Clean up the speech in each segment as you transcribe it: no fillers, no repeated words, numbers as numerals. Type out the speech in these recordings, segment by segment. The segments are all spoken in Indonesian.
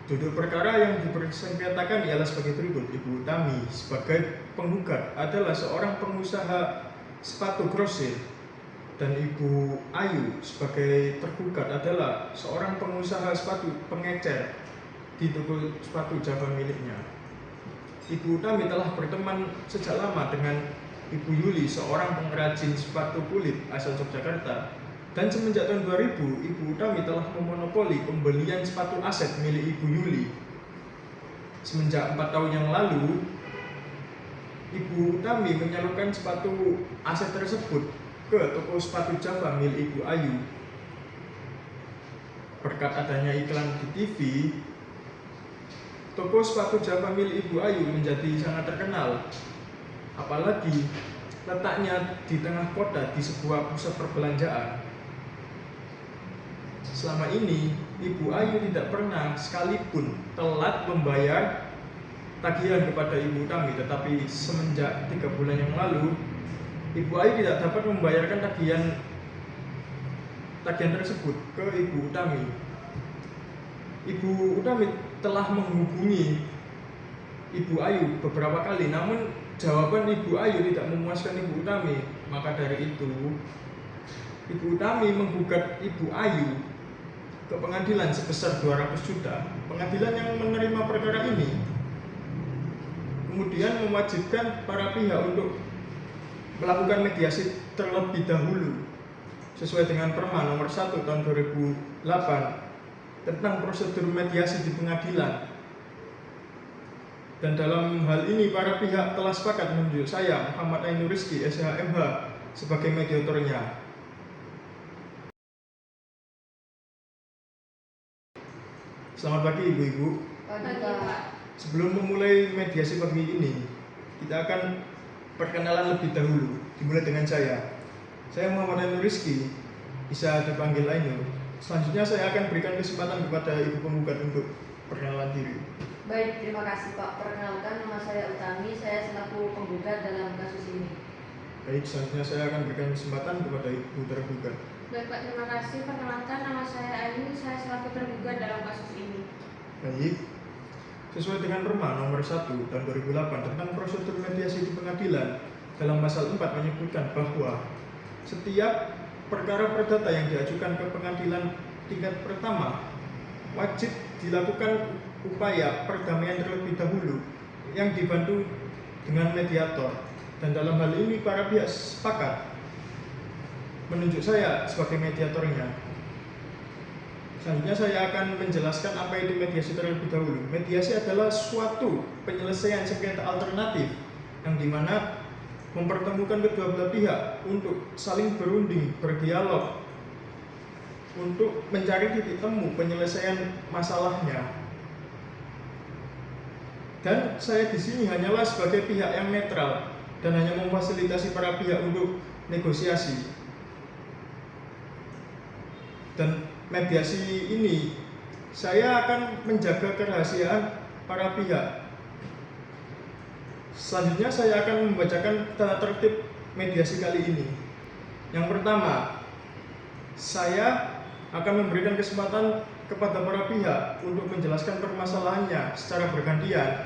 Duduk perkara yang dipersengketakan ialah sebagai berikut. Ibu Utami sebagai penggugat adalah seorang pengusaha sepatu grosir, dan Ibu Ayu sebagai tergugat adalah seorang pengusaha sepatu pengecer di toko sepatu Java miliknya. Ibu Utami telah berteman sejak lama dengan Ibu Yuli, seorang pengrajin sepatu kulit asal Yogyakarta. Dan semenjak tahun 2000, Ibu Utami telah memonopoli pembelian sepatu aset milik Ibu Yuli. Semenjak 4 tahun yang lalu, Ibu Utami menyalurkan sepatu aset tersebut ke toko sepatu Java milik Ibu Ayu. Berkat adanya iklan di TV, toko sepatu Java milik Ibu Ayu menjadi sangat terkenal. Apalagi letaknya di tengah kota di sebuah pusat perbelanjaan. Selama ini, Ibu Ayu tidak pernah sekalipun telat membayar tagihan kepada Ibu Utami, tetapi semenjak 3 bulan yang lalu, Ibu Ayu tidak dapat membayarkan tagihan tersebut ke Ibu Utami. Ibu Utami telah menghubungi Ibu Ayu beberapa kali, namun jawaban Ibu Ayu tidak memuaskan Ibu Utami. Maka dari itu, Ibu Utami menggugat Ibu Ayu ke pengadilan sebesar 200 juta. Pengadilan yang menerima perkara ini kemudian mewajibkan para pihak untuk melakukan mediasi terlebih dahulu sesuai dengan Perma nomor 1 tahun 2008 tentang prosedur mediasi di pengadilan. Dan dalam hal ini para pihak telah sepakat menunjuk saya, Muhammad Ainur Rizky, SHMH, sebagai mediatornya. Selamat pagi Ibu-Ibu. Pagi Pak. Sebelum memulai mediasi pagi ini, kita akan perkenalan lebih dahulu. Dimulai dengan saya. Saya Muhammad Ainur Rizky, bisa dipanggil Ainur. Selanjutnya saya akan berikan kesempatan kepada Ibu penggugat untuk perkenalan diri. Baik, terima kasih Pak. Perkenalkan, nama saya Utami, saya selaku penggugat dalam kasus ini. Baik, selanjutnya saya akan berikan kesempatan kepada Ibu tergugat. Baik Pak, terima kasih. Perkenalkan, nama saya Ayu, saya selaku tergugat dalam kasus ini. Baik, sesuai dengan Perma nomor 1 tahun 2008 tentang prosedur mediasi di pengadilan, dalam pasal 4 menyebutkan bahwa setiap perkara perdata yang diajukan ke pengadilan tingkat pertama wajib dilakukan upaya perdamaian terlebih dahulu yang dibantu dengan mediator. Dan dalam hal ini para pihak sepakat menunjuk saya sebagai mediatornya. Selanjutnya saya akan menjelaskan apa itu mediasi terlebih dahulu. Mediasi adalah suatu penyelesaian sengketa alternatif yang dimana mempertemukan kedua belah pihak untuk saling berunding, berdialog, untuk mencari titik temu penyelesaian masalahnya. Dan saya di sini hanyalah sebagai pihak yang netral dan hanya memfasilitasi para pihak untuk negosiasi. Dan mediasi ini saya akan menjaga kerahasiaan para pihak. Selanjutnya saya akan membacakan tata tertib mediasi kali ini. Yang pertama, saya akan memberikan kesempatan kepada para pihak untuk menjelaskan permasalahannya secara bergantian,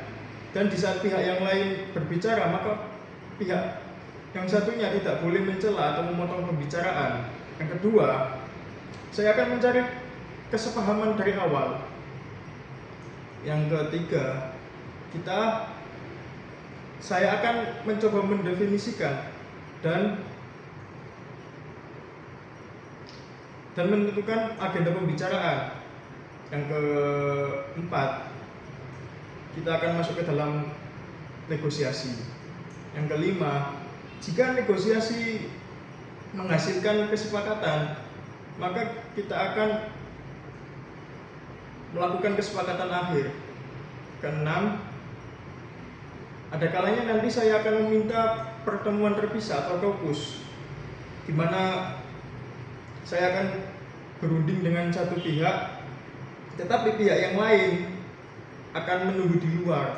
dan di saat pihak yang lain berbicara, maka pihak yang satunya tidak boleh mencela atau memotong pembicaraan. Yang kedua, saya akan mencari kesepahaman dari awal. Yang ketiga, saya akan mencoba mendefinisikan dan menentukan agenda pembicaraan. Yang keempat, kita akan masuk ke dalam negosiasi. Yang kelima, jika negosiasi menghasilkan kesepakatan, maka kita akan melakukan kesepakatan akhir. Keenam, ada kalanya nanti saya akan meminta pertemuan terpisah atau kaukus, di mana saya akan berunding dengan satu pihak, tetapi pihak yang lain akan menunggu di luar,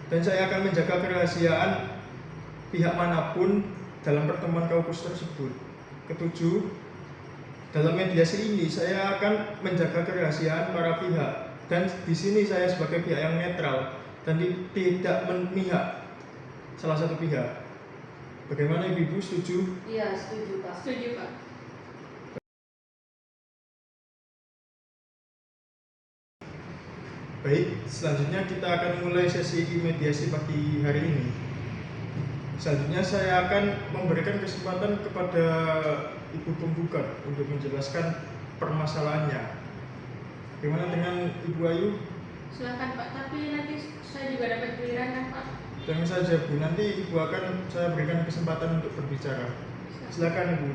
dan saya akan menjaga kerahasiaan pihak manapun dalam pertemuan kaukus tersebut. Ketujuh, dalam mediasi ini saya akan menjaga kerahasiaan para pihak Dan di sini saya sebagai pihak yang netral dan tidak memihak salah satu pihak. Bagaimana Ibu setuju? Iya, setuju Pak. Setuju, Pak. Baik, selanjutnya kita akan mulai sesi mediasi pagi hari ini. Selanjutnya saya akan memberikan kesempatan kepada Ibu penggugat untuk menjelaskan permasalahannya. Bagaimana dengan Ibu Ayu? Silakan Pak, tapi nanti saya juga dapat giliran kan Pak? Tentu saja Bu, nanti Ibu akan saya berikan kesempatan untuk berbicara. Silakan Ibu.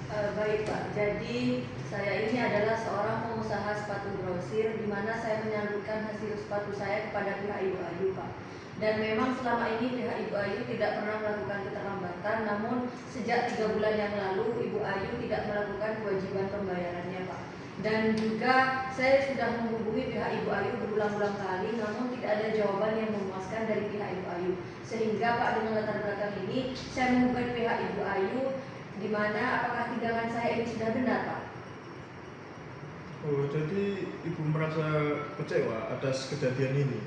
Baik Pak, jadi saya ini adalah seorang pengusaha sepatu grosir di mana saya menyalurkan hasil sepatu saya kepada pihak Ibu Ayu Pak. Dan memang selama ini pihak Ibu Ayu tidak pernah melakukan keterlambatan, namun sejak 3 bulan yang lalu Ibu Ayu tidak melakukan kewajiban pembayarannya Pak. Dan juga saya sudah menghubungi pihak Ibu Ayu berulang-ulang kali, namun tidak ada jawaban yang memuaskan dari pihak Ibu Ayu. Sehingga Pak, dengan latar belakang ini saya menggugat pihak Ibu Ayu, di mana apakah tindakan saya ini sudah benar Pak? Oh, jadi Ibu merasa kecewa atas kejadian ini.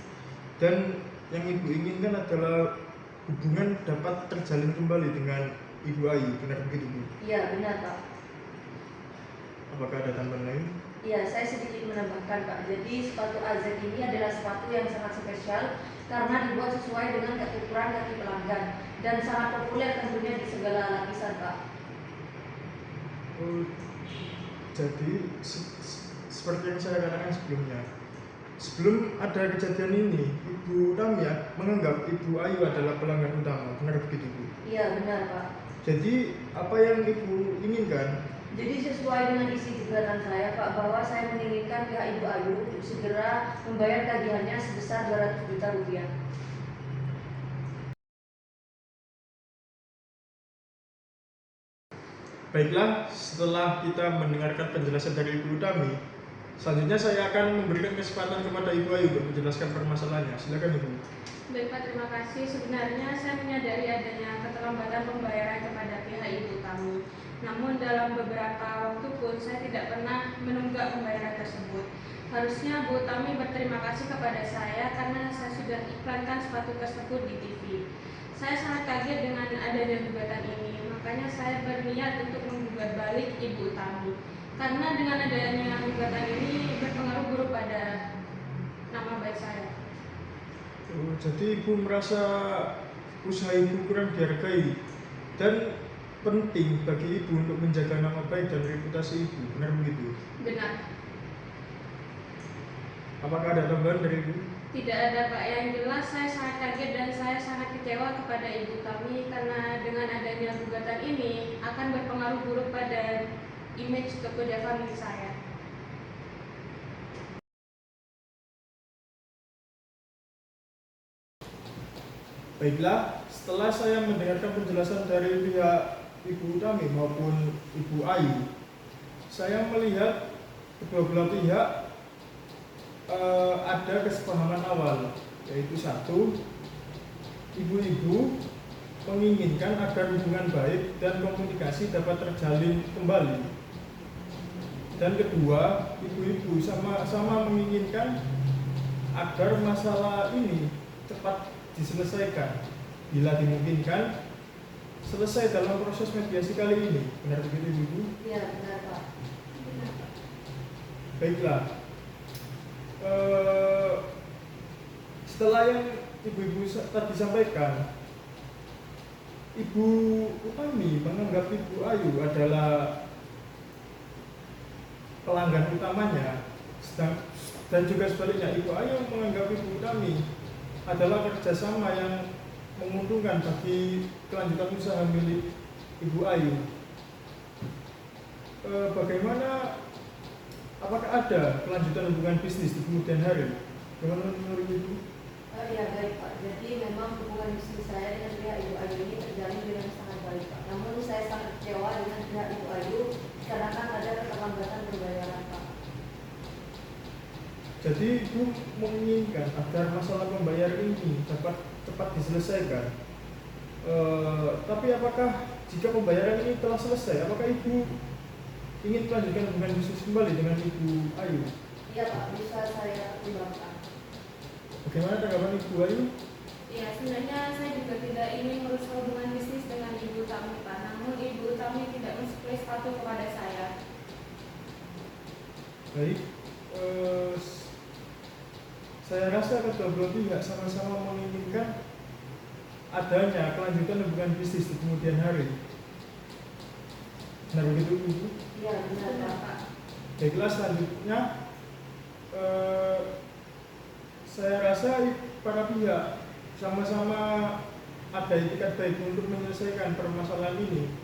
Dan yang Ibu inginkan adalah hubungan dapat terjalin kembali dengan Ibu Ayu, benar begitu Bu? Iya, benar Pak. Apakah ada tambahan lain? Iya, saya sedikit menambahkan Pak. Jadi sepatu Azek ini adalah sepatu yang sangat spesial karena dibuat sesuai dengan ukuran kaki pelanggan dan sangat populer tentunya di segala lapisan Pak. Oh, jadi seperti yang saya katakan sebelumnya, sebelum ada kejadian ini, Ibu Tamia menganggap Ibu Ayu adalah pelanggan utama, benar begitu Bu? Iya, benar Pak. Jadi apa yang Ibu inginkan? Jadi sesuai dengan isi gugatan saya Pak, bahwa saya menginginkan pihak Ibu Ayu untuk segera membayar tagihannya sebesar 200 juta rupiah. Baiklah, setelah kita mendengarkan penjelasan dari Ibu Utami, selanjutnya saya akan memberikan kesempatan kepada Ibu Ayu untuk menjelaskan permasalahannya. Silakan Ibu. Baik Pak, terima kasih. Sebenarnya saya menyadari adanya keterlambatan pembayaran kepada pihak Ibu kami. Namun dalam beberapa waktu pun saya tidak pernah menunggak pembayaran tersebut. Harusnya Bu Tami berterima kasih kepada saya karena saya sudah iklankan sepatu tersebut di TV. Saya sangat kaget dengan adanya gugatan ini, makanya saya berniat untuk menggugat balik Ibu Tami. Karena dengan adanya gugatan ini berpengaruh buruk pada nama baik saya. Oh, jadi Ibu merasa usaha Ibu kurang dihargai dan penting bagi Ibu untuk menjaga nama baik dan reputasi Ibu, benar begitu? Benar. Apakah ada tambahan dari Ibu? Tidak ada Pak, yang jelas saya sangat kaget dan saya sangat kecewa kepada Ibu kami karena dengan adanya gugatan ini akan berpengaruh buruk pada image kepada famili saya. Baiklah, setelah saya mendengarkan penjelasan dari pihak Ibu Utami maupun Ibu Ayu, saya melihat kedua belah pihak ada kesepahaman awal, yaitu satu, ibu-ibu menginginkan agar hubungan baik dan komunikasi dapat terjalin kembali, dan kedua, ibu-ibu sama-sama menginginkan agar masalah ini cepat diselesaikan, bila dimungkinkan selesai dalam proses mediasi kali ini. Benar begitu Ibu? Iya, benar Pak. Baiklah, setelah yang ibu-ibu tadi sampaikan, Ibu Utami menganggap Ibu Ayu adalah pelanggan utamanya, dan juga sebaliknya Ibu Ayu menganggap Ibu Utami adalah kerjasama yang menguntungkan bagi kelanjutan usaha milik Ibu Ayu. Bagaimana, apakah ada kelanjutan hubungan bisnis di kemudian hari? Bagaimana menurut Ibu? Ya baik Pak, jadi memang hubungan bisnis saya dengan pihak Ibu Ayu ini terjalin dengan sangat baik Pak. Namun saya sangat kecewa dengan pihak Ibu Ayu karena kan ada keterlambatan pembayaran Pak. Jadi Ibu menginginkan agar masalah pembayaran ini dapat cepat diselesaikan. Tapi apakah jika pembayaran ini telah selesai, apakah Ibu ingin melanjutkan hubungan bisnis kembali dengan Ibu Ayu? Iya Pak, bisa saya pertimbangkan. Bagaimana tanggapan Ibu Ayu? Ya, sebenarnya saya juga tidak ingin merusak hubungan bisnis dengan Ibu Tami, Pak. Namun Ibu Tami tidak mensuplai sepatu kepada saya. Baik, eh, saya rasa kedua belah pihak sama-sama menginginkan adanya kelanjutan hubungan bisnis di kemudian hari. Benar begitu Ibu? Iya benar Benar, Pak. Pak. Baiklah, selanjutnya saya rasa para pihak sama-sama ada etikat baik untuk menyelesaikan permasalahan ini.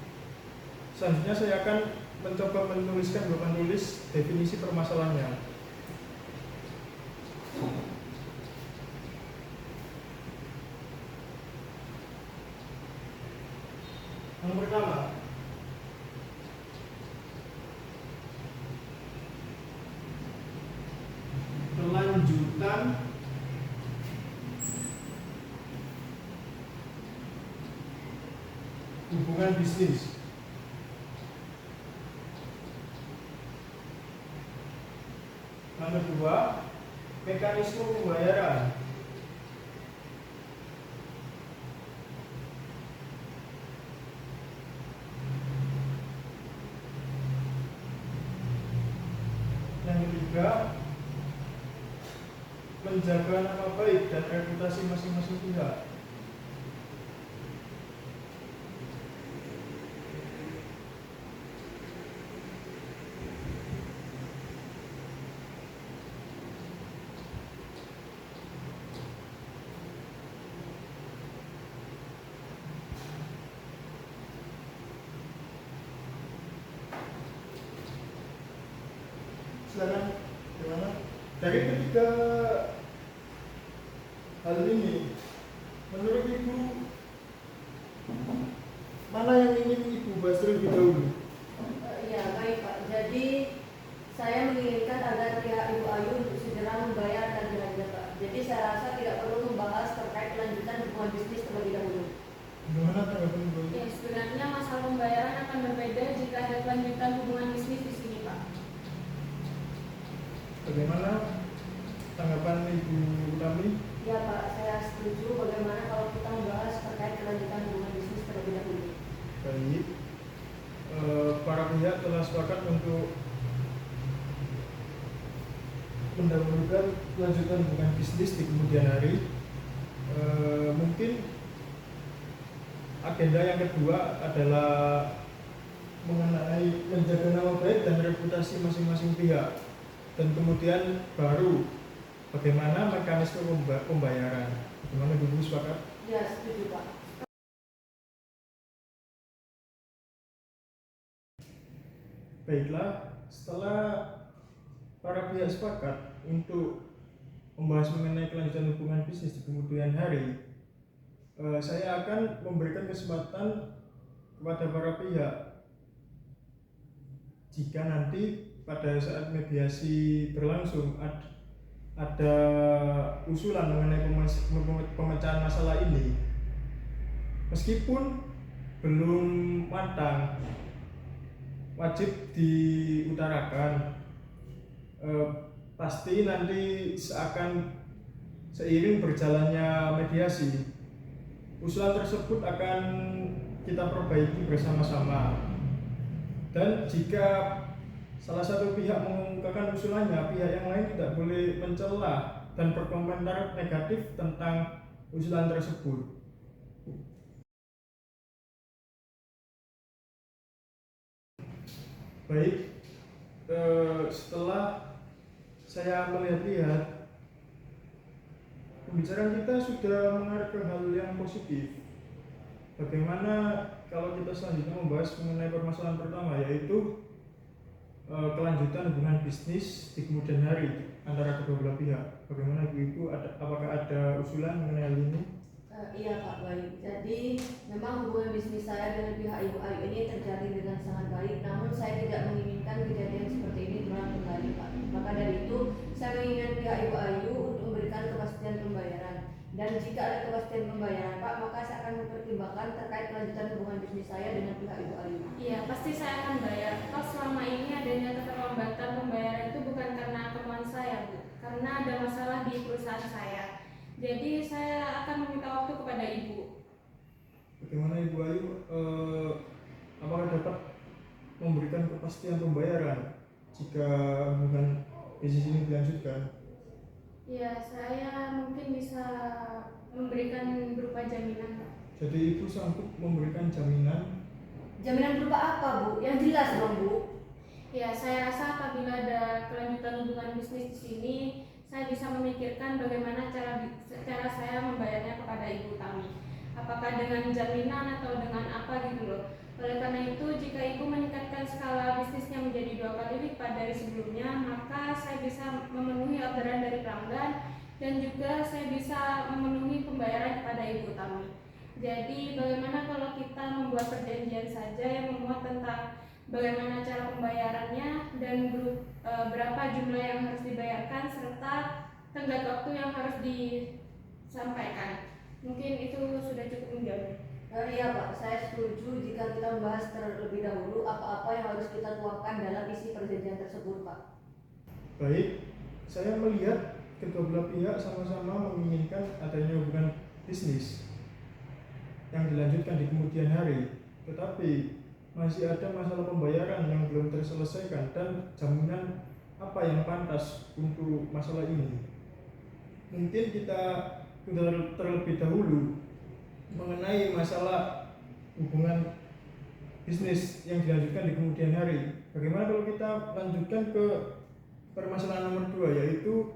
Selanjutnya saya akan mencoba menuliskan papan tulis definisi permasalahannya. Yang pertama, kelanjutan hubungan bisnis. Yang kedua, mekanisme pembayaran. Yang ketiga, menjaga nama baik dan reputasi masing-masing pihak. Silakan, gimana? Dari ketiga hal ini, menurut Ibu, mana yang ingin Ibu bahas terlebih dahulu? Iya baik Pak. Jadi saya menginginkan agar pihak Ibu Ayu untuk segera membayar tagihannya Pak. Jadi saya rasa tidak perlu membahas terkait kelanjutan hubungan bisnis terlebih dahulu. Gimana tanggapan Ibu? Ya, sebenarnya masalah pembayaran akan berbeda jika ada kelanjutan hubungan bisnis di sini, Pak. Bagaimana tanggapan Ibu Tami? Ya Pak, saya setuju. Bagaimana kalau kita membahas terkait kelanjutan hubungan bisnis terlebih dahulu? Baik, para pihak telah sepakat untuk mendahulukan kelanjutan hubungan bisnis di kemudian hari. Mungkin agenda yang kedua adalah mengenai menjaga nama baik dan reputasi masing-masing pihak, dan kemudian baru bagaimana mekanisme pembayaran. Bagaimana Ibu sepakat? Ya setuju Pak. Baiklah, setelah para pihak sepakat untuk membahas mengenai kelanjutan hubungan bisnis di kemudian hari, saya akan memberikan kesempatan kepada para pihak jika nanti pada saat mediasi berlangsung ada usulan mengenai pemecahan masalah ini, meskipun belum matang, wajib diutarakan. Pasti nanti seiring berjalannya mediasi, usulan tersebut akan kita perbaiki bersama-sama. Dan jika salah satu pihak mengungkapkan usulannya, pihak yang lain tidak boleh mencela dan berkomentar negatif tentang usulan tersebut. Baik, setelah saya melihat-lihat, pembicaraan kita sudah mengarah ke hal yang positif. Bagaimana kalau kita selanjutnya membahas mengenai permasalahan pertama, yaitu kelanjutan hubungan bisnis di kemudian hari antara kedua belah pihak. Bagaimana Ibu? Apakah ada usulan mengenai hal ini? Iya Pak, baik. Jadi memang hubungan bisnis saya dengan pihak Ibu Ayu ini terjalin dengan sangat baik. Namun saya tidak menginginkan kejadian seperti ini terulang kembali Pak. Maka dari itu saya menginginkan pihak Ibu Ayu untuk memberikan kepastian pembayaran. Dan jika ada kepastian pembayaran Pak, maka saya akan mempertimbangkan terkait kelanjutan hubungan bisnis saya dengan pihak Ibu Ayu. Iya, pasti saya akan bayar. Toh selama ini adanya keterlambatan pembayaran itu bukan karena kemauan saya, Jadi saya akan meminta waktu kepada Ibu. Bagaimana Ibu Ayu, apakah dapat memberikan kepastian pembayaran jika hubungan bisnis ini dilanjutkan? Ya, saya mungkin bisa memberikan berupa jaminan, Pak. Jadi Ibu sanggup memberikan jaminan? Jaminan berupa apa, Bu? Yang jelas dong, Bu. Ya, saya rasa apabila ada kelanjutan hubungan bisnis di sini, saya bisa memikirkan bagaimana cara saya membayarnya kepada Ibu Tami. Apakah dengan jaminan atau dengan apa gitu loh. Oleh karena itu, jika Ibu meningkatkan skala bisnisnya menjadi 2 kali lipat dari sebelumnya, maka saya bisa memenuhi orderan dari pelanggan dan juga saya bisa memenuhi pembayaran kepada Ibu Tami. Jadi bagaimana kalau kita membuat perjanjian saja yang memuat tentang bagaimana cara pembayarannya dan berapa jumlah yang harus dibayarkan serta tenggat waktu yang harus disampaikan. Mungkin itu sudah cukup menjawab. Iya Pak, saya setuju jika kita membahas terlebih dahulu apa-apa yang harus kita tuangkan dalam isi perjanjian tersebut, Pak. Baik, saya melihat kedua belah pihak sama-sama menginginkan adanya hubungan bisnis yang dilanjutkan di kemudian hari, tetapi masih ada masalah pembayaran yang belum terselesaikan dan jaminan apa yang pantas untuk masalah ini. Mungkin kita terlebih dahulu mengenai masalah hubungan bisnis yang dilanjutkan di kemudian hari. Bagaimana kalau kita lanjutkan ke permasalahan nomor 2, yaitu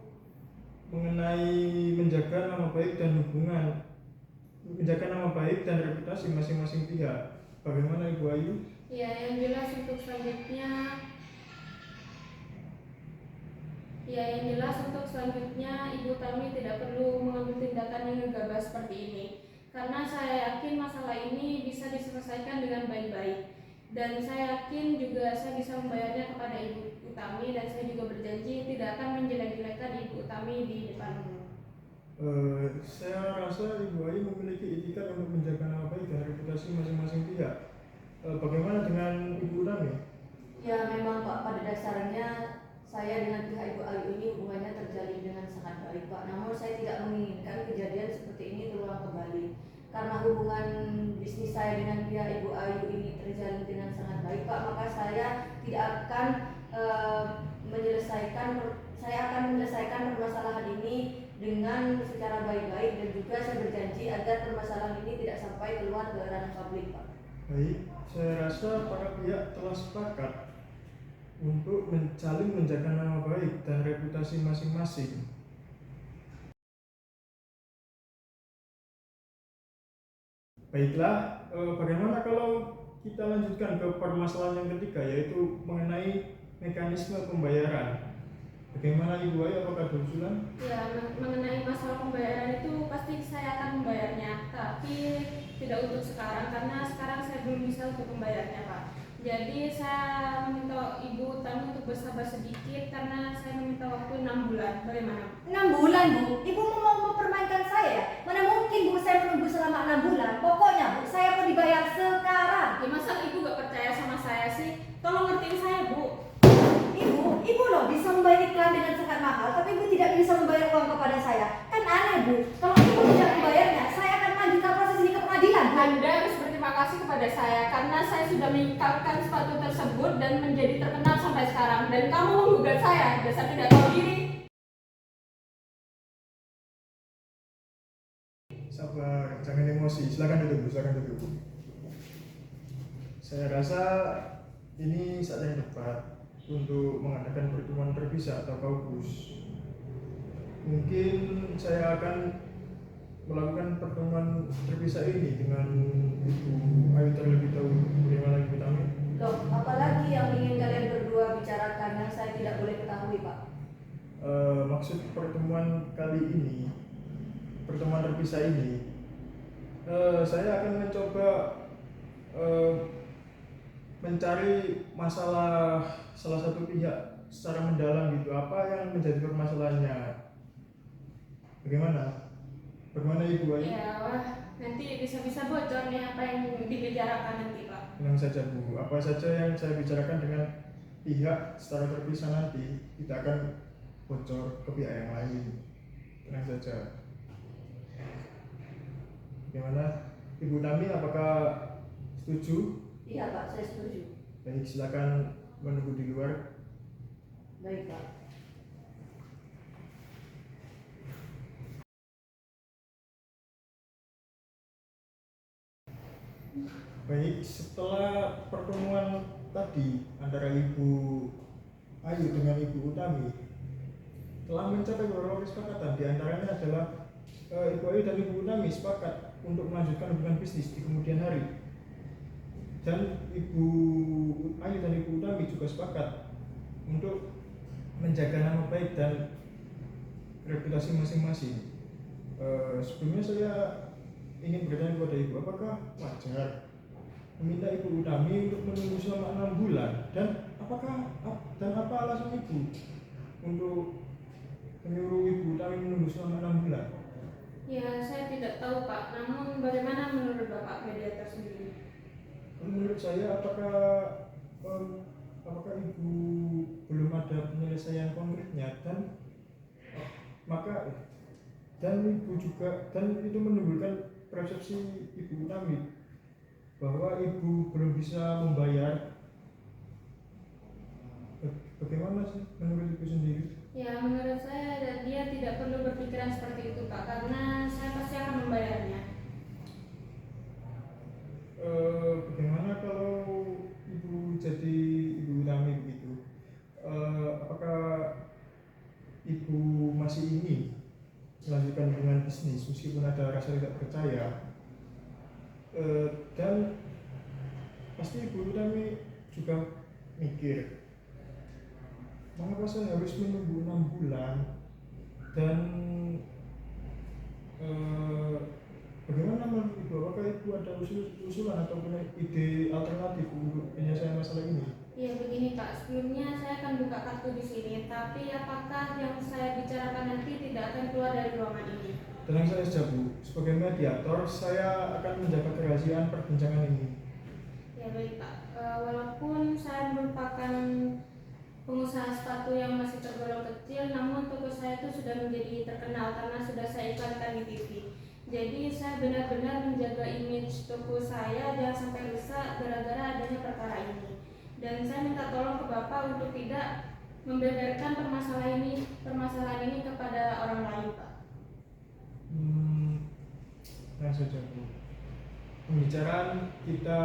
mengenai menjaga nama baik dan menjaga nama baik dan reputasi masing-masing pihak. Bagaimana Ibu Ayu? Ya, yang jelas untuk selanjutnya Ibu Tami tidak perlu mengambil tindakan yang gegabah seperti ini. Karena saya yakin masalah ini bisa diselesaikan dengan baik-baik. Dan saya yakin juga saya bisa membayarnya kepada Ibu Tami dan saya juga berjanji tidak akan menjelek-jelekan Ibu Tami di depan umum. Saya rasa Ibu Ayu memiliki etikat untuk menjaga nama baik dan reputasi masing-masing pihak. Bagaimana dengan Ibu Tami? Ya memang Pak, pada dasarnya saya dengan pihak Ibu Ayu ini hubungannya terjalin dengan sangat baik Pak. Namun saya tidak menginginkan kejadian seperti ini terulang kembali. Karena hubungan bisnis saya dengan pihak Ibu Ayu ini terjalin dengan sangat baik Pak, maka saya tidak akan menyelesaikan permasalahan ini dengan secara baik-baik dan juga saya berjanji agar permasalahan ini tidak sampai keluar ke ranah publik Pak. Baik, saya rasa para pihak telah sepakat untuk saling menjaga nama baik dan reputasi masing-masing. Baiklah, bagaimana kalau kita lanjutkan ke permasalahan yang ketiga, yaitu mengenai mekanisme pembayaran. Bagaimana Ibu Ayu, apakah ada usulan? Ya, mengenai masalah pembayaran itu pasti saya akan membayarnya, tapi tidak untuk sekarang karena sekarang saya belum bisa untuk membayarnya Pak. Jadi saya meminta Ibu Tami untuk bersabar sedikit karena saya meminta waktu 6 bulan. Bagaimana? 6 bulan Bu? Ibu mau mempermainkan saya? Mana mungkin Bu saya menunggu selama 6 bulan? Pokoknya Bu, saya mau dibayar sekarang. Ya masa Ibu gak percaya sama saya sih? Tolong ngertiin saya Bu. Ibu loh bisa membayar iklan dengan sangat mahal, tapi Ibu tidak bisa membayar uang kepada saya. Kan aneh Bu, kalau Ibu tidak membayarnya, saya akan lanjutkan proses ini ke pengadilan Bu. Anda harus berterima kasih kepada saya karena saya sudah mengikalkan sepatu tersebut dan menjadi terkenal sampai sekarang. Dan kamu menggugat saya, dasar tidak tahu diri. Sabar, jangan emosi. Silakan duduk, silakan duduk. Saya rasa ini saat yang tepat untuk mengadakan pertemuan terpisah atau kaukus. Mungkin saya akan melakukan pertemuan terpisah ini dengan Ibu Ayu terlebih dahulu. Bagaimana Ibu Tami? Loh, apalagi yang ingin kalian berdua bicarakan yang saya tidak boleh ketahui Pak? Maksud pertemuan kali ini, pertemuan terpisah ini, saya akan mencoba mencari masalah salah satu pihak secara mendalam gitu, apa yang menjadi permasalahannya. Bagaimana Ibu Ayu? Ya, wah, nanti bisa-bisa bocor nih apa yang dibicarakan nanti Pak. Tenang saja Bu, apa saja yang saya bicarakan dengan pihak secara terpisah nanti tidak akan bocor ke pihak yang lain. Tenang saja. Bagaimana Ibu Tami, apakah setuju? Iya Pak, saya setuju. Baik, silakan menunggu di luar. Baik Pak. Baik, setelah pertemuan tadi antara Ibu Ayu dengan Ibu Utami telah mencapai beberapa kesepakatan. Di antaranya adalah Ibu Ayu dan Ibu Utami sepakat untuk melanjutkan hubungan bisnis di kemudian hari. Dan Ibu Ayu dan Ibu Utami juga sepakat untuk menjaga nama baik dan reputasi masing-masing. Sebelumnya saya ingin bertanya kepada Ibu, apakah wajar meminta Ibu Utami untuk menunggu selama 6 bulan, dan apa alasan Ibu untuk menyuruh Ibu Utami menunggu selama 6 bulan? Ya, saya tidak tahu Pak, namun bagaimana menurut Bapak mediator sendiri? Menurut saya, apakah Ibu belum ada penyelesaian konkretnya, dan Ibu juga, dan itu menimbulkan persepsi Ibu Utami bahwa Ibu belum bisa membayar. Bagaimana sih menurut Ibu sendiri? Ya, menurut saya dia tidak perlu berpikiran seperti itu Pak, karena saya pasti akan membayarnya. Bagaimana kalau Ibu jadi Ibu Utami begitu? Apakah Ibu masih ingin melanjutkan hubungan bisnis meskipun ada rasa tidak percaya? Dan pasti Ibu Utami juga mikir, mengapa saya harus menunggu 6 bulan, dan bagaimana menurut Ibu? Apakah Ibu ada usulan atau punya ide alternatif untuk penyelesaian masalah ini? Ya begini Pak, sebelumnya saya akan buka kartu di sini, tapi apakah yang saya bicarakan nanti tidak akan keluar dari ruangan ini? Tenang saja Bu, sebagai mediator saya akan menjaga kerahasiaan perbincangan ini. Ya baik Pak, walaupun saya merupakan pengusaha sepatu yang masih tergolong kecil, namun toko saya itu sudah menjadi terkenal karena sudah saya iklankan di TV. Jadi saya benar-benar menjaga image toko saya jangan sampai rusak gara-gara adanya perkara ini. Dan saya minta tolong ke Bapak untuk tidak membeberkan permasalahan ini kepada orang lain Pak. Tenang saja Bu, pembicaraan kita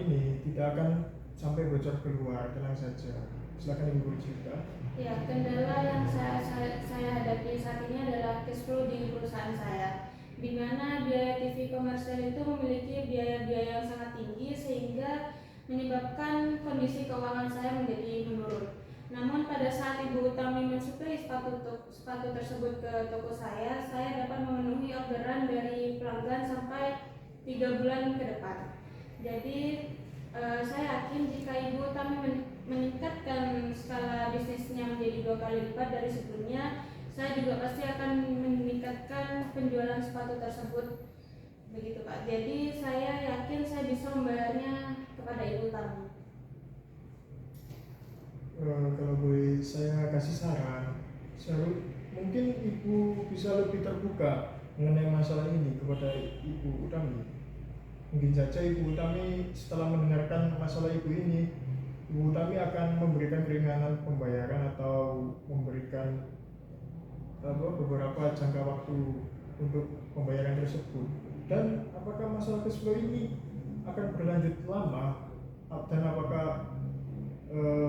ini tidak akan sampai bocor keluar, tenang saja. Silakan Ibu bercerita. Ya, kendala yang saya hadapi saat ini adalah cash flow di perusahaan saya, di mana biaya TV komersial itu memiliki biaya-biaya yang sangat tinggi sehingga menyebabkan kondisi keuangan saya menjadi menurun. Namun pada saat Ibu Utami mensuplai sepatu tersebut ke toko saya dapat memenuhi orderan dari pelanggan sampai 3 bulan ke depan. Jadi saya yakin jika Ibu Utami meningkatkan skala bisnisnya menjadi 2 kali lipat dari sebelumnya, saya juga pasti akan meningkatkan penjualan sepatu tersebut. Begitu Pak. Jadi saya yakin saya bisa membayarnya kepada Ibu Utami. Kalau boleh saya kasih saran, mungkin Ibu bisa lebih terbuka mengenai masalah ini kepada Ibu Utami. Mungkin saja Ibu Utami setelah mendengarkan masalah Ibu ini, Ibu Utami akan memberikan keringanan pembayaran atau memberikan beberapa jangka waktu untuk pembayaran tersebut. Dan apakah masalah cash flow ini akan berlanjut lama, dan apakah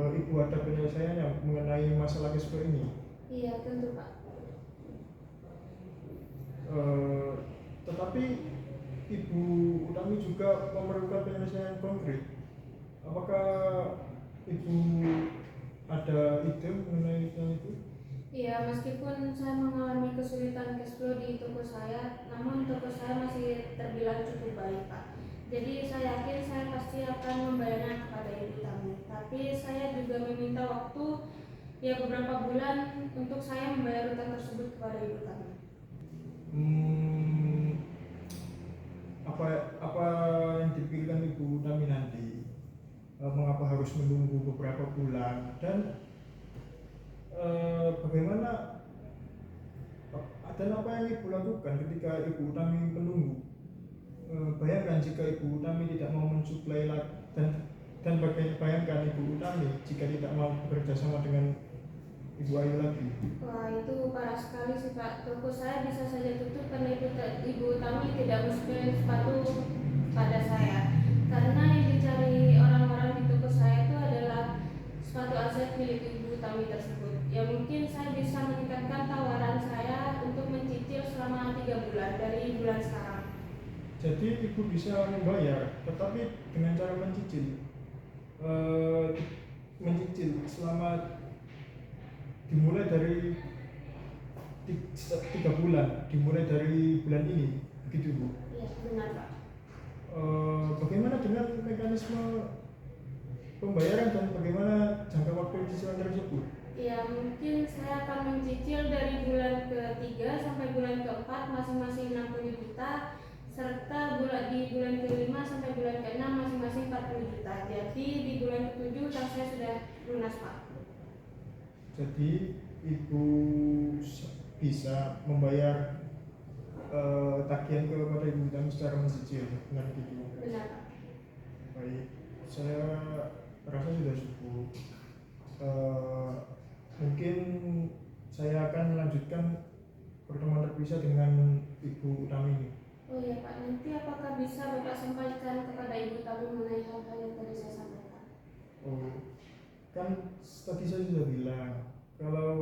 Ibu ada penyelesaiannya mengenai masalah cash flow ini? Iya, tentu Pak. Tetapi Ibu Utami juga memerlukan penyelesaian konkret. Apakah Ibu ada ide mengenai hal itu? Iya, meskipun saya mengalami kesulitan cash flow di toko saya, namun toko saya masih terbilang cukup baik Pak. Jadi saya yakin saya pasti akan membayarnya kepada Ibu Utami. Tapi saya juga meminta waktu beberapa bulan untuk saya membayar utang tersebut kepada Ibu Utami. Apa yang dipikirkan Ibu Utami nanti? Mengapa harus menunggu beberapa bulan, dan bagaimana, dan dan apa yang ibu lakukan ketika ibu Utami menunggu. Bayangkan jika ibu Utami tidak mau mensuplai dan bayangkan ibu Utami jika tidak mau bekerja sama dengan ibu Ayu lagi. Wah, itu parah sekali sih Pak. Toko saya bisa saja tutup karena ibu Utami tidak mensuplai sepatu pada saya. Karena yang dicari orang-orang di toko saya itu adalah sepatu aset milik ibu Utami tersebut. Ya mungkin saya bisa meningkatkan tawaran saya untuk mencicil selama 3 bulan dari bulan sekarang. Jadi ibu bisa membayar, tetapi dengan cara mencicil. Mencicil selama dimulai dari 3 bulan, dimulai dari bulan ini, begitu Bu? Iya, benar Pak. Bagaimana dengan mekanisme pembayaran dan bagaimana jangka waktu cicilan tersebut? Ya mungkin saya akan mencicil dari bulan ke-3 sampai bulan ke-4 masing-masing 60 juta, serta di bulan ke-5 sampai bulan ke-6 masing-masing 40 juta. Jadi di bulan ke-7 utang saya sudah lunas Pak. Jadi ibu bisa membayar tagihan kepada ibu Utami secara mencicil, benar gitu? Benar Pak. Baik, saya rasa sudah cukup. Mungkin saya akan melanjutkan pertemuan terpisah dengan ibu Utami ini. Oh iya Pak, nanti apakah bisa Bapak sampaikan kepada ibu Utami mengenai hal-hal yang tadi saya sampaikan? Oh, kan tadi saya sudah bilang kalau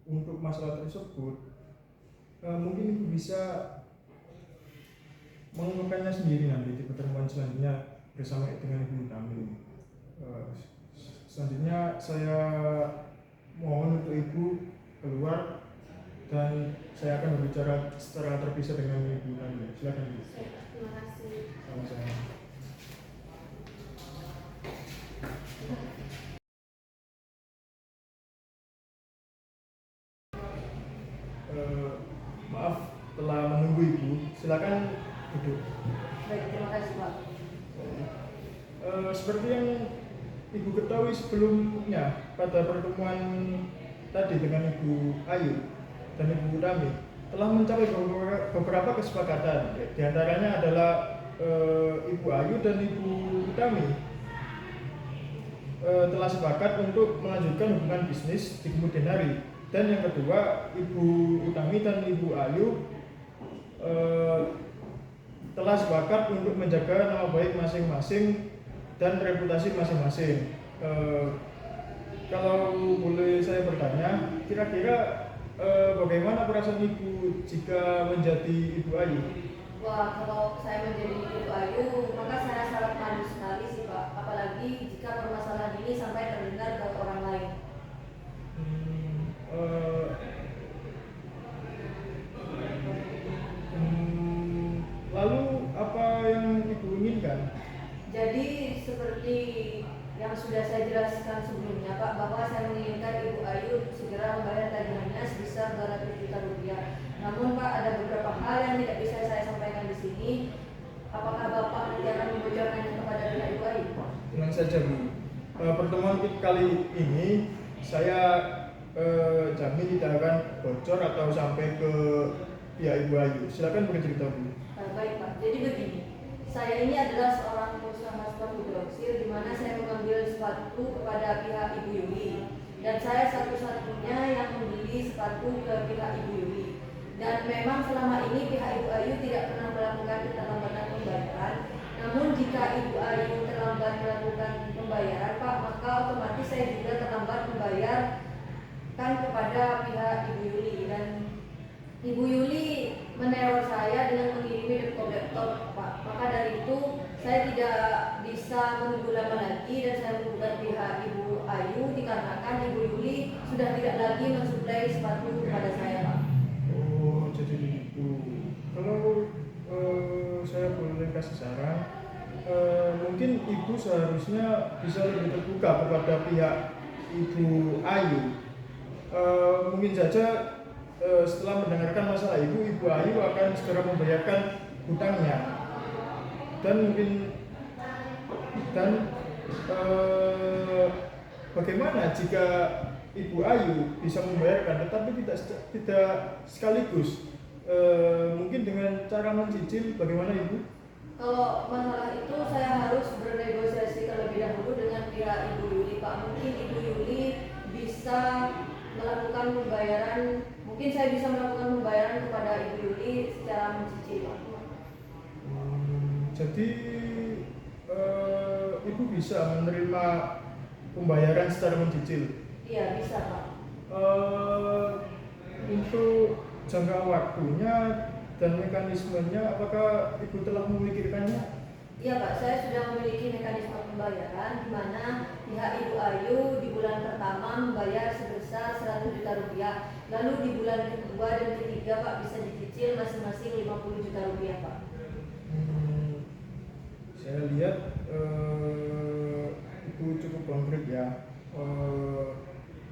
untuk masalah tersebut mungkin ibu bisa mengungkapkannya sendiri nanti di pertemuan selanjutnya bersama dengan ibu Utami. Selanjutnya saya mohon untuk ibu keluar dan saya akan berbicara secara terpisah dengan ibu Utami. Silakan ibu. Terima kasih. Sama-sama. Maaf telah menunggu ibu. Silakan duduk. Baik, terima kasih Pak. Seperti yang ibu ketahui sebelumnya pada pertemuan tadi dengan ibu Ayu dan ibu Utami telah mencapai beberapa kesepakatan. Di antaranya adalah ibu Ayu dan ibu Utami telah sepakat untuk melanjutkan hubungan bisnis di kemudian hari. Dan yang kedua, ibu Utami dan ibu Ayu telah sepakat untuk menjaga nama baik masing-masing dan reputasi masing-masing. Kalau boleh saya bertanya, kira-kira bagaimana perasaan ibu jika menjadi ibu Ayu? Wah, kalau saya menjadi ibu Ayu, maka saya sangat malu sekali sih Pak. Apalagi jika permasalahan ini sampai terdengar ke orang lain. Lalu apa yang ibu inginkan? Jadi seperti yang sudah saya jelaskan sebelumnya Pak, bahwa saya menginginkan ibu Ayu segera membayar tagihannya sebesar 200 juta rupiah. Namun Pak, ada beberapa hal yang tidak bisa saya sampaikan di sini. Apakah Bapak nanti akan membocorkannya kepada pihak ibu Ayu? Tenang saja Bu. Pertemuan kali ini saya jamin tidak akan bocor atau sampai ke pihak ibu Ayu. Silakan bercerita Bu. Baik Pak, jadi begini. Saya ini adalah seorang pengusaha sepatu grosir di mana saya mengambil sepatu kepada pihak Ibu Yuli, dan saya satu-satunya yang membeli sepatu ke pihak Ibu Yuli. Dan memang selama ini pihak Ibu Ayu tidak pernah melakukan keterlambatan pembayaran. Namun jika Ibu Ayu terlambat melakukan pembayaran Pak, maka otomatis saya juga terlambat membayarkan kepada pihak Ibu Yuli. Dan Ibu Yuli meneror saya dengan mengirimi laptop Pak. Maka dari itu saya tidak bisa menunggu lama lagi dan saya menggugat pihak Ibu Ayu dikarenakan Ibu Yuli sudah tidak lagi mensuplai sepatu kepada saya Pak. Oh, jadi begitu. Kalau saya boleh kasih saran, mungkin ibu seharusnya bisa lebih terbuka kepada pihak Ibu Ayu. Mungkin saja setelah mendengarkan masalah ibu Ayu akan segera membayarkan hutangnya. Dan bagaimana jika Ibu Ayu bisa membayarkan, tetapi tidak sekaligus. Mungkin dengan cara mencicil, bagaimana Ibu? Kalau masalah itu saya harus bernegosiasi terlebih dahulu dengan pihak Ibu Yuli Pak. Mungkin Ibu Yuli bisa melakukan pembayaran, mungkin saya bisa melakukan pembayaran kepada Ibu Yuli secara mencicil Pak. Jadi Ibu bisa menerima pembayaran secara mencicil? Iya bisa Pak. Untuk jangka waktunya dan mekanismenya, apakah Ibu telah memikirkannya? Iya Pak, saya sudah memiliki mekanisme pembayaran di mana pihak Ibu Ayu di bulan pertama membayar sebesar 100 juta rupiah. Lalu di bulan kedua dan ketiga Pak bisa dicicil masing-masing 50 juta rupiah Pak. Saya lihat Ibu cukup konkret ya.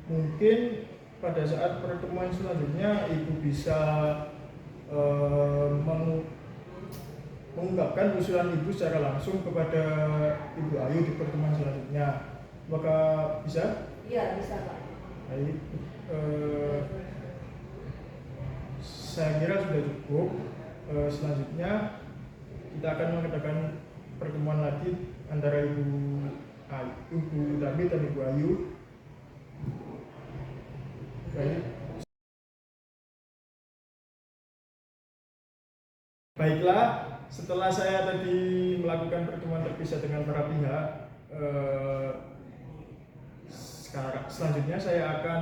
Mungkin pada saat pertemuan selanjutnya Ibu bisa mengungkapkan usulan Ibu secara langsung kepada Ibu Ayu di pertemuan selanjutnya. Apakah bisa? Iya bisa Pak. Baik, saya kira sudah cukup. Selanjutnya kita akan mengadakan pertemuan lagi antara Ibu Utami dan Ibu Ayu. Baik. Baiklah, setelah saya tadi melakukan pertemuan terpisah dengan para pihak, selanjutnya saya akan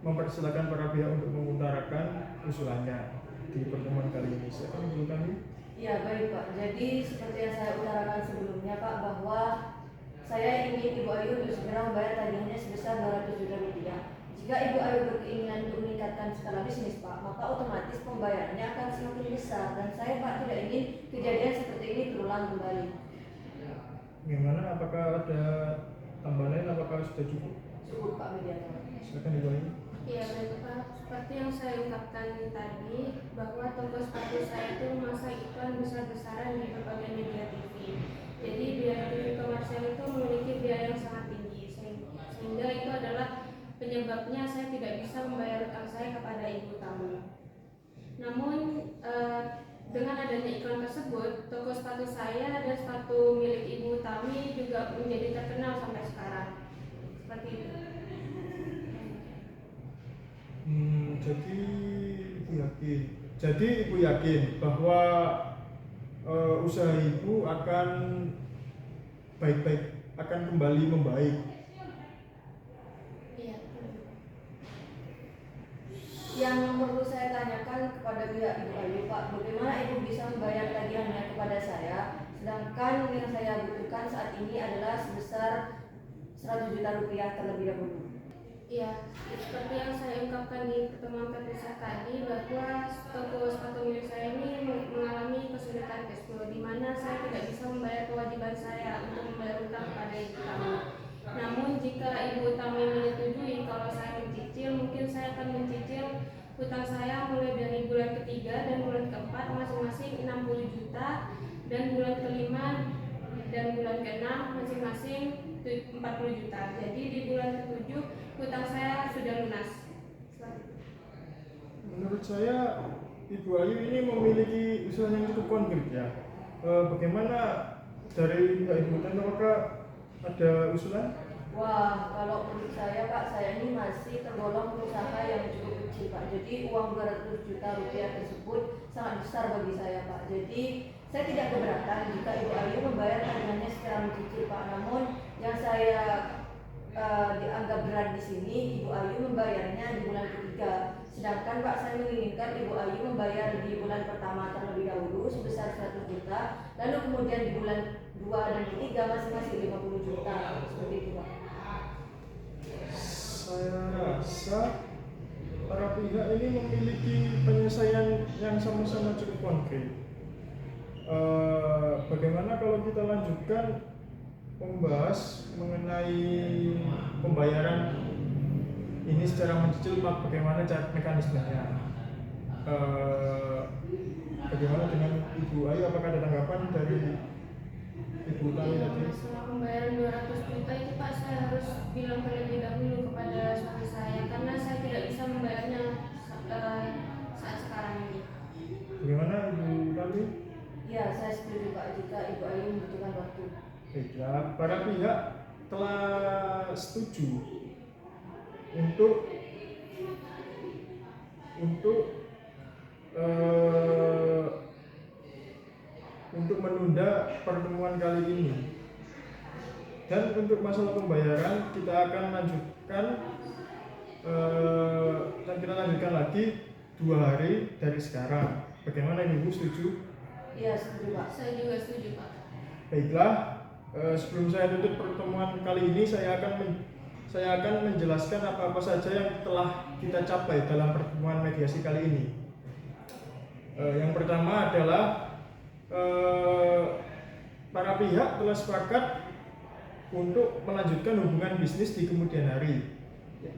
mempersilahkan para pihak untuk mengutarakan usulannya di pertemuan kali ini. Silakan Ibu Utami. Ya baik Pak, jadi seperti yang saya utarakan sebelumnya Pak, bahwa saya ingin Ibu Ayu untuk segera membayar tagihannya sebesar 200 juta rupiah. Jika Ibu Ayu berkeinginan untuk meningkatkan skala bisnis Pak, maka otomatis pembayarannya akan semakin besar, dan saya Pak tidak ingin kejadian seperti ini terulang kembali. Gimana? Apakah ada tambahan lain? Apakah sudah cukup? Cukup Pak Mediator. Silakan Ibu Ayu. Iya baik Pak, seperti yang saya ungkapkan tadi, bahwa toko sepatu saya itu memasang iklan besar-besaran di berbagai media TV. Jadi biaya TV komersial itu memiliki biaya yang sangat tinggi, sehingga itu adalah penyebabnya saya tidak bisa membayar utang saya kepada Ibu Tamu. Namun dengan adanya iklan tersebut, toko sepatu saya dan sepatu milik Ibu Tami juga menjadi terkenal sampai sekarang. Seperti itu. Jadi Ibu yakin bahwa usaha Ibu akan akan kembali membaik. Iya. Yang perlu saya tanyakan kepada pihak Ibu Ayu Pak, bagaimana Ibu bisa membayar tagihannya kepada saya, sedangkan yang saya butuhkan saat ini adalah sebesar 100 juta rupiah terlebih dahulu. Iya, seperti yang saya ungkapkan di pertemuan terpisah tadi, bahwa toko sepatu milik saya ini mengalami kesulitan cash flow, di mana saya tidak bisa membayar kewajiban saya untuk membayar utang kepada Ibu Tami. Namun jika Ibu Tami menyetujui kalau saya mencicil, mungkin saya akan mencicil utang saya mulai dari bulan ketiga dan bulan keempat masing-masing 60 juta, dan bulan kelima dan bulan keenam masing-masing 40 juta. Jadi di bulan ke-7 utang saya sudah lunas. Menurut saya Ibu Ayu ini memiliki usaha yang cukup konkret ya. Bagaimana dari Ibu Tami, apakah ada usulan? Wah, kalau menurut saya Pak, saya ini masih tergolong pengusaha yang cukup kecil Pak. Jadi uang 200 juta rupiah tersebut sangat besar bagi saya Pak. Jadi saya tidak keberatan jika Ibu Ayu membayar tagihannya secara mencicil Pak. Namun yang saya dianggap berat di sini, Ibu Ayu membayarnya di bulan ketiga. Sedangkan Pak, saya menginginkan Ibu Ayu membayar di bulan pertama terlebih dahulu sebesar 100 juta, lalu kemudian di bulan 2 dan ketiga masing-masing 50 juta. Seperti itu Pak. Saya rasa para pihak ini memiliki penyelesaian yang sama-sama cukup konkret. Bagaimana kalau kita lanjutkan membahas mengenai pembayaran ini secara mencicil, bagaimana cara mekanismenya? Bagaimana dengan Ibu Ayu? Apakah ada tanggapan dari Ibu Utami tadi? Masalah pembayaran 200 juta itu Pak, saya harus bilang terlebih dahulu kepada suami saya karena saya tidak bisa membayarnya saat sekarang ini. Bagaimana Ibu Utami? Ya, saya setuju Pak jika Ibu Ayu membutuhkan waktu. Baiklah, para pihak telah setuju untuk untuk menunda pertemuan kali ini. Dan untuk masalah pembayaran kita akan lanjutkan dan kita lanjutkan lagi 2 hari dari sekarang. Bagaimana Ibu, setuju? Iya, setuju Pak. Saya juga setuju Pak. Baiklah, sebelum saya tutup pertemuan kali ini, saya akan menjelaskan apa-apa saja yang telah kita capai dalam pertemuan mediasi kali ini. Yang pertama adalah para pihak telah sepakat untuk melanjutkan hubungan bisnis di kemudian hari.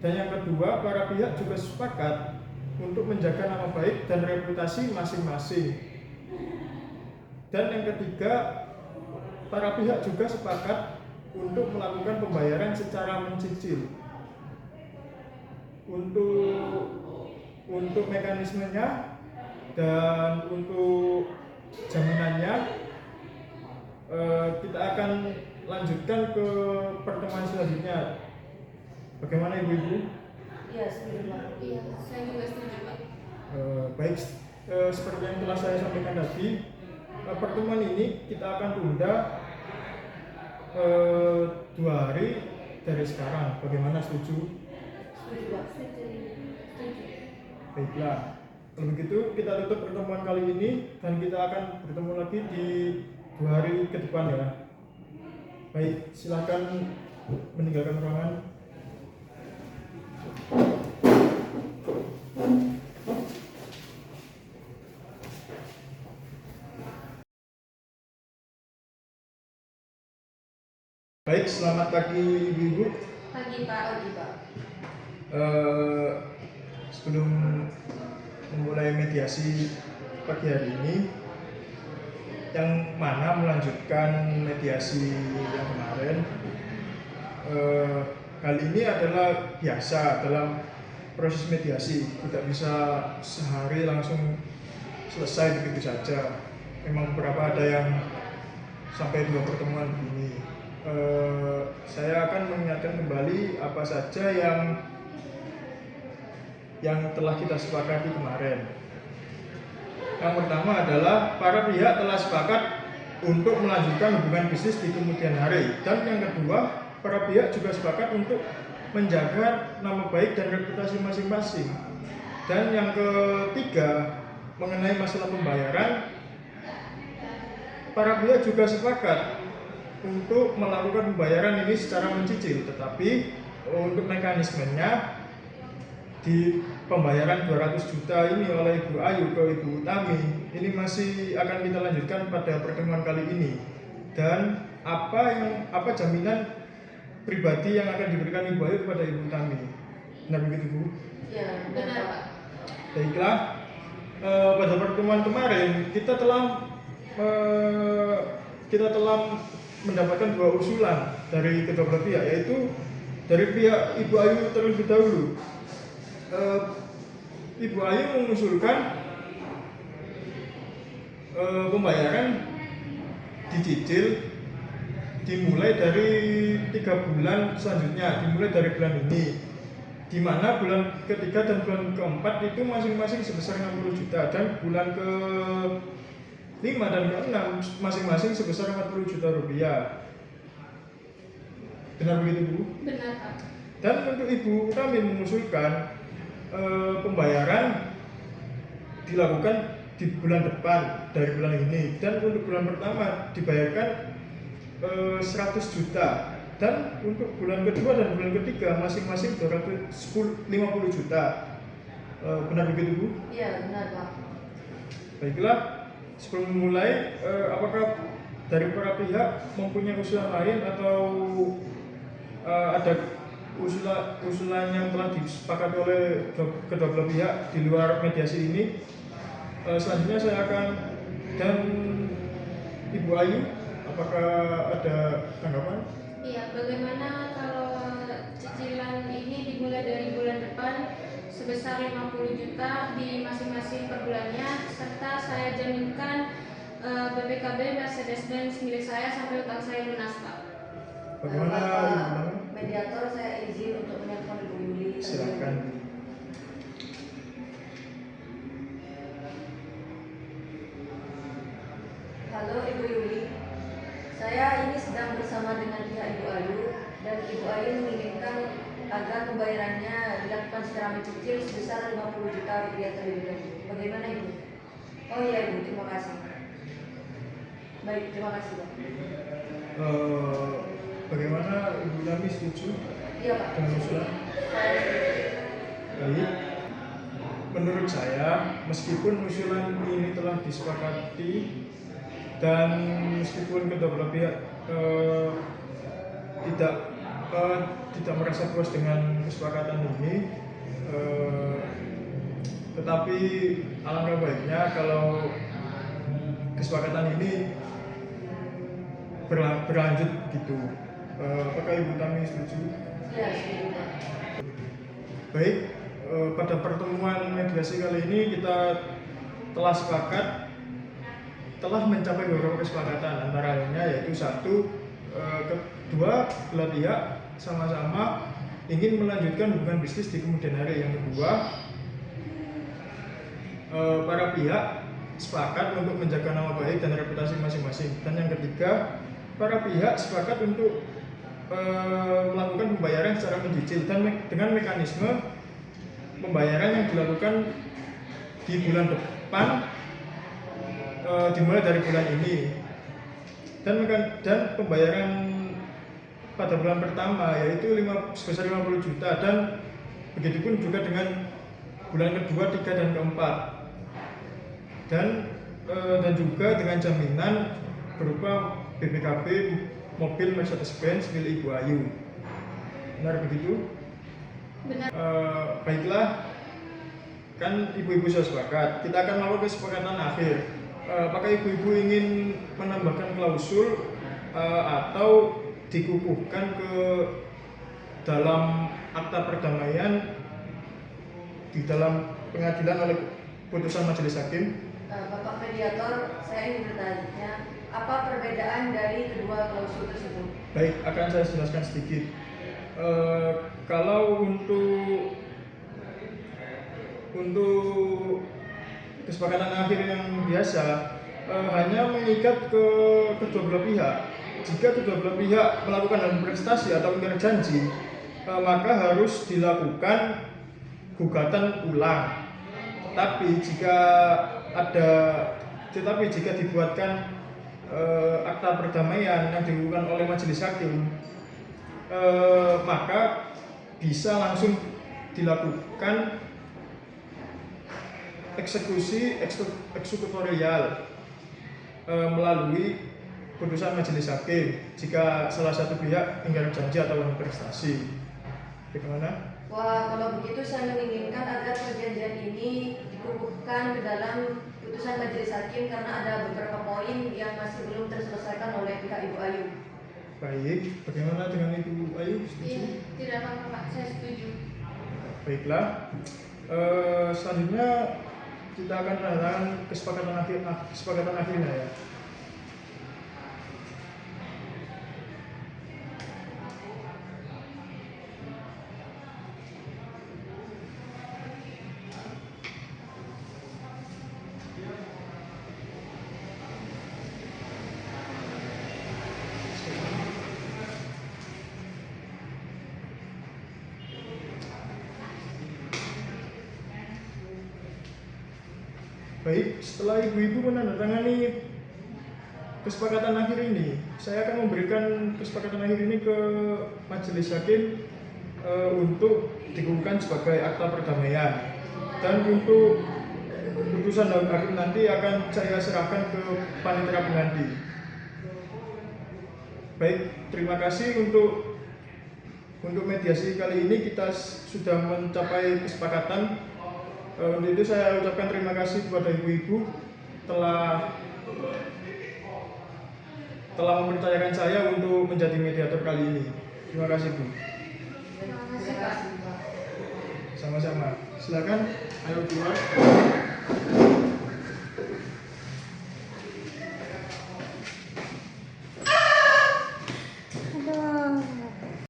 Dan yang kedua, para pihak juga sepakat untuk menjaga nama baik dan reputasi masing-masing. Dan yang ketiga, para pihak juga sepakat untuk melakukan pembayaran secara mencicil. Untuk mekanismenya dan untuk jaminannya kita akan lanjutkan ke pertemuan selanjutnya. Bagaimana Ibu-ibu? Iya, setuju Pak. Iya, saya juga setuju Pak. Baik, seperti yang telah saya sampaikan tadi, pertemuan ini kita akan tunda 2 hari dari sekarang. Bagaimana, setuju? Setuju Pak. Setuju. Baiklah, kalau begitu kita tutup pertemuan kali ini dan kita akan bertemu lagi di 2 hari ke depan ya. Baik, silakan meninggalkan ruangan. Baik, selamat pagi Ibu-ibu. Pagi Pak. Pagi Pak. Sebelum memulai mediasi pagi hari ini, yang mana melanjutkan mediasi yang kemarin, hal ini adalah biasa dalam proses mediasi, tidak bisa sehari langsung selesai begitu saja. Memang beberapa ada yang sampai 2 pertemuan begini. Saya akan mengingatkan kembali apa saja yang telah kita sepakati kemarin. Yang pertama adalah para pihak telah sepakat untuk melanjutkan hubungan bisnis di kemudian hari. Dan yang kedua, para pihak juga sepakat untuk menjaga nama baik dan reputasi masing-masing. Dan yang ketiga, mengenai masalah pembayaran, para pihak juga sepakat untuk melakukan pembayaran ini secara mencicil, tetapi untuk mekanismenya di pembayaran 200 juta ini oleh Ibu Ayu ke Ibu Utami ini masih akan kita lanjutkan pada pertemuan kali ini. Dan apa jaminan pribadi yang akan diberikan Ibu Ayu kepada Ibu Utami? Benar begitu Bu? Iya, Benar Pak. Baiklah, pada pertemuan kemarin kita telah mendapatkan 2 usulan dari kedua belah pihak, yaitu dari pihak Ibu Ayu terlebih dahulu. Ibu Ayu mengusulkan pembayaran dicicil dimulai dari 3 bulan selanjutnya, dimulai dari bulan ini, di mana bulan ketiga dan bulan keempat itu masing-masing sebesar 60 juta, dan bulan ke-5 dan ke-6 masing-masing sebesar 40 juta rupiah. Benar begitu Bu? Benar Pak. Dan untuk Ibu kami mengusulkan pembayaran dilakukan di bulan depan dari bulan ini, dan untuk bulan pertama dibayarkan 100 juta, dan untuk bulan kedua dan bulan ketiga masing-masing 250 juta. Benar begitu Bu? Iya, benar Pak. Baiklah, sebelum memulai, apakah dari para pihak mempunyai usulan lain atau ada usulan yang telah disepakati oleh kedua belah pihak di luar mediasi ini? Selanjutnya saya akan, dan Ibu Ayu, apakah ada tanggapan? Iya, bagaimana kalau cicilan ini dimulai dari bulan depan sebesar 50 juta di masing-masing per bulannya, serta saya jaminkan BPKB Mercedes-Benz milik saya sampai utang saya lunas, Pak. Bagaimana Ibu Bapak Nami? mediator, saya izin untuk menelpon Ibu Yuli. Silakan. Halo Ibu Yuli, saya ini sedang bersama dengan pihak Ibu Ayu, dan Ibu Ayu menginginkan agar pembayarannya dilakukan secara mencicil sebesar 50 juta rupiah terlebih dahulu. Bagaimana Ibu? Oh iya Ibu, terima kasih. Baik, terima kasih Pak. Bagaimana Ibu Nami setuju Iya Pak. dengan usulan? Saya setuju. Baik. Menurut saya, meskipun usulan ini telah disepakati dan meskipun kedua belah pihak tidak merasa puas dengan kesepakatan ini, tetapi alangkah baiknya kalau kesepakatan ini berlanjut gitu. Apakah Ibu Tami setuju? Iya, setuju Pak. Baik, pada pertemuan mediasi kali ini kita telah sepakat, telah mencapai beberapa kesepakatan, antara lainnya yaitu satu, kedua belah pihak sama-sama ingin melanjutkan hubungan bisnis di kemudian hari. Yang kedua, para pihak sepakat untuk menjaga nama baik dan reputasi masing-masing. Dan yang ketiga, para pihak sepakat untuk melakukan pembayaran secara mencicil dan dengan mekanisme pembayaran yang dilakukan di bulan depan, dimulai dari bulan ini, dan pembayaran pada bulan pertama yaitu sebesar 50 juta, dan begitupun juga dengan bulan kedua, tiga, dan keempat, dan juga dengan jaminan berupa BPKB mobil Mercedes-Benz milik Ibu Ayu. Benar begitu? Benar. Baiklah, kan ibu-ibu sudah sepakat, kita akan melakukan kesepakatan akhir. Apakah ibu-ibu ingin menambahkan klausul atau dikukuhkan ke dalam akta perdamaian di dalam pengadilan oleh putusan majelis hakim? Bapak mediator, saya ingin bertanya, apa perbedaan dari kedua klausul tersebut? Baik, akan saya jelaskan sedikit. Kalau untuk kesepakatan akhir yang biasa, hanya mengikat ke kedua belah pihak. Jika kedua belah pihak melakukan hal prestasi atau ingkar janji, maka harus dilakukan gugatan ulang. Tetapi jika dibuatkan akta perdamaian yang dilakukan oleh majelis hakim, maka bisa langsung dilakukan eksekusi eksekutorial melalui putusan majelis hakim jika salah satu pihak ingkar janji atau prestasi. Bagaimana? Wah, kalau begitu saya menginginkan agar perjanjian ini dikukuhkan ke dalam putusan majelis hakim karena ada beberapa poin yang masih belum terselesaikan oleh pihak Ibu Ayu. Baik, bagaimana dengan Ibu Ayu? Iya, Setuju? tidak apa-apa Pak, saya setuju. Baiklah, selanjutnya kita akan menandakan kesepakatan akhirnya ya. Baik, setelah ibu-ibu menandatangani kesepakatan akhir ini, saya akan memberikan kesepakatan akhir ini ke majelis hakim untuk dikukuhkan sebagai akta perdamaian, dan untuk putusan hakim nanti akan saya serahkan ke panitia pengganti. Baik, terima kasih untuk mediasi kali ini kita sudah mencapai kesepakatan. Untuk itu saya ucapkan terima kasih kepada ibu-ibu telah telah mempercayakan saya untuk menjadi mediator kali ini. Terima kasih Bu. Terima kasih, Terima Pak. kasih, Pak. Sama-sama. Silakan, ayo keluar.